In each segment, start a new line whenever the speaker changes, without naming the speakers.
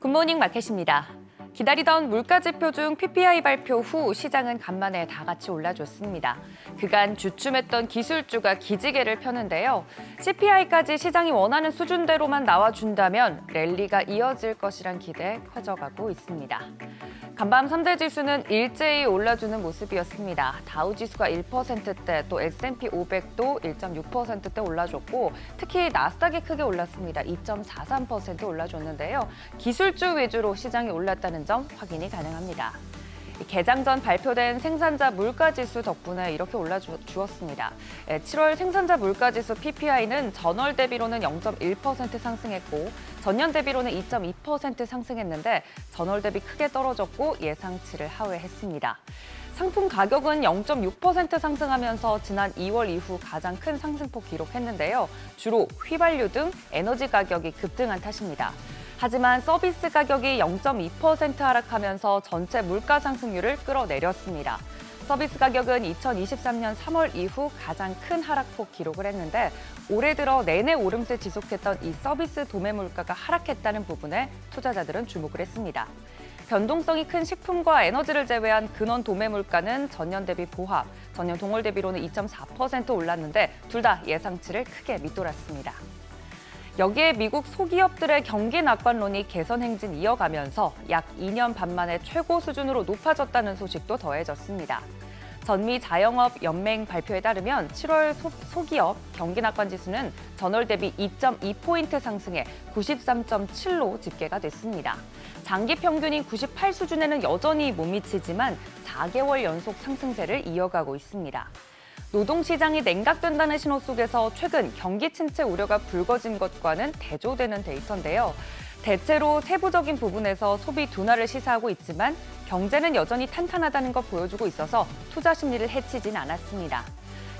굿모닝 마켓입니다. 기다리던 물가지표 중 PPI 발표 후 시장은 간만에 다 같이 올라줬습니다. 그간 주춤했던 기술주가 기지개를 펴는데요. CPI까지 시장이 원하는 수준대로만 나와준다면 랠리가 이어질 것이란 기대 커져가고 있습니다. 간밤 3대 지수는 일제히 올라주는 모습이었습니다. 다우지수가 1%대, 또 S&P 500도 1.6%대 올라줬고 특히 나스닥이 크게 올랐습니다. 2.43% 올라줬는데요. 기술주 위주로 시장이 올랐다는 점 확인이 가능합니다. 개장 전 발표된 생산자 물가지수 덕분에 이렇게 올라주었습니다. 7월 생산자 물가지수 PPI는 전월 대비로는 0.1% 상승했고 전년 대비로는 2.2% 상승했는데 전월 대비 크게 떨어졌고 예상치를 하회했습니다. 상품 가격은 0.6% 상승하면서 지난 2월 이후 가장 큰 상승폭 기록했는데요. 주로 휘발유 등 에너지 가격이 급등한 탓입니다. 하지만 서비스 가격이 0.2% 하락하면서 전체 물가 상승률을 끌어내렸습니다. 서비스 가격은 2023년 3월 이후 가장 큰 하락폭 기록을 했는데 올해 들어 내내 오름세 지속했던 이 서비스 도매 물가가 하락했다는 부분에 투자자들은 주목을 했습니다. 변동성이 큰 식품과 에너지를 제외한 근원 도매 물가는 전년 대비 보합, 전년 동월 대비로는 2.4% 올랐는데 둘 다 예상치를 크게 밑돌았습니다. 여기에 미국 소기업들의 경기 낙관론이 개선 행진 이어가면서 약 2년 반 만에 최고 수준으로 높아졌다는 소식도 더해졌습니다. 전미 자영업 연맹 발표에 따르면 7월 소기업 경기 낙관 지수는 전월 대비 2.2포인트 상승해 93.7로 집계가 됐습니다. 장기 평균인 98 수준에는 여전히 못 미치지만 4개월 연속 상승세를 이어가고 있습니다. 노동시장이 냉각된다는 신호 속에서 최근 경기 침체 우려가 불거진 것과는 대조되는 데이터인데요. 대체로 세부적인 부분에서 소비 둔화를 시사하고 있지만 경제는 여전히 탄탄하다는 걸 보여주고 있어서 투자 심리를 해치진 않았습니다.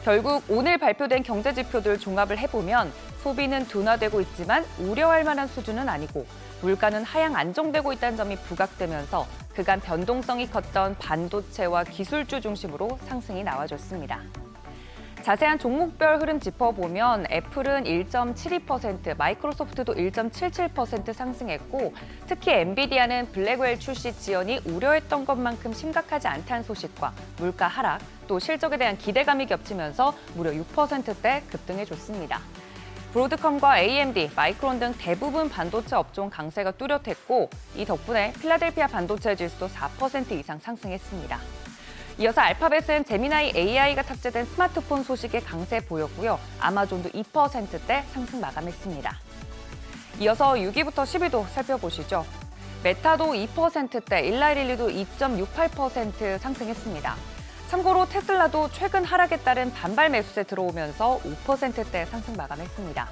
결국 오늘 발표된 경제 지표들 종합을 해보면 소비는 둔화되고 있지만 우려할 만한 수준은 아니고 물가는 하향 안정되고 있다는 점이 부각되면서 그간 변동성이 컸던 반도체와 기술주 중심으로 상승이 나와줬습니다. 자세한 종목별 흐름 짚어보면 애플은 1.72%, 마이크로소프트도 1.77% 상승했고 특히 엔비디아는 블랙웰 출시 지연이 우려했던 것만큼 심각하지 않다는 소식과 물가 하락, 또 실적에 대한 기대감이 겹치면서 무려 6%대 급등해줬습니다. 브로드컴과 AMD, 마이크론 등 대부분 반도체 업종 강세가 뚜렷했고 이 덕분에 필라델피아 반도체 지수도 4% 이상 상승했습니다. 이어서 알파벳은 제미나이 AI가 탑재된 스마트폰 소식에 강세 보였고요. 아마존도 2%대 상승 마감했습니다. 이어서 6위부터 10위도 살펴보시죠. 메타도 2%대, 일라이릴리도 2.68% 상승했습니다. 참고로 테슬라도 최근 하락에 따른 반발 매수세 들어오면서 5%대 상승 마감했습니다.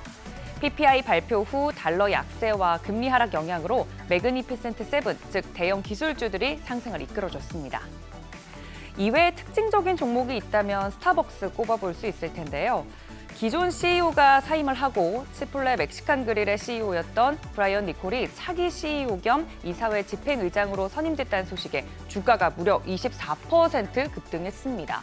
PPI 발표 후 달러 약세와 금리 하락 영향으로 매그니피센트 7, 즉 대형 기술주들이 상승을 이끌어줬습니다. 이외에 특징적인 종목이 있다면 스타벅스 꼽아볼 수 있을 텐데요. 기존 CEO가 사임을 하고 치폴레 멕시칸 그릴의 CEO였던 브라이언 니콜이 차기 CEO 겸 이사회 집행의장으로 선임됐다는 소식에 주가가 무려 24% 급등했습니다.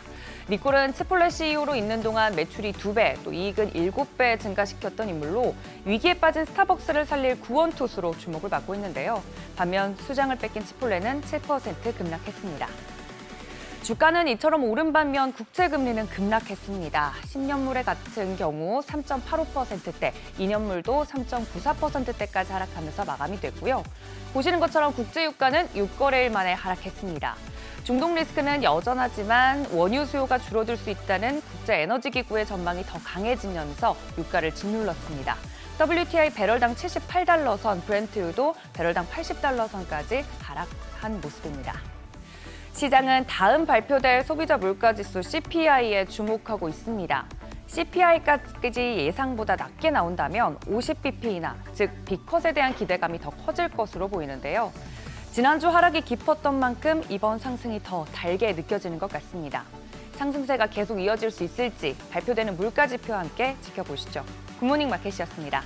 니콜은 치폴레 CEO로 있는 동안 매출이 2배, 또 이익은 7배 증가시켰던 인물로 위기에 빠진 스타벅스를 살릴 구원투수로 주목을 받고 있는데요. 반면 수장을 뺏긴 치폴레는 7% 급락했습니다. 주가는 이처럼 오른 반면 국채금리는 급락했습니다. 10년물의 같은 경우 3.85%대, 2년물도 3.94%대까지 하락하면서 마감이 됐고요. 보시는 것처럼 국제유가는 6거래일 만에 하락했습니다. 중동 리스크는 여전하지만 원유 수요가 줄어들 수 있다는 국제에너지기구의 전망이 더 강해지면서 유가를 짓눌렀습니다. WTI 배럴당 78달러 선, 브렌트유도 배럴당 80달러 선까지 하락한 모습입니다. 시장은 다음 발표될 소비자 물가지수 CPI에 주목하고 있습니다. CPI까지 예상보다 낮게 나온다면 50bp이나, 즉 B컷에 대한 기대감이 더 커질 것으로 보이는데요. 지난주 하락이 깊었던 만큼 이번 상승이 더 달게 느껴지는 것 같습니다. 상승세가 계속 이어질 수 있을지 발표되는 물가지표와 함께 지켜보시죠. 굿모닝 마켓이었습니다.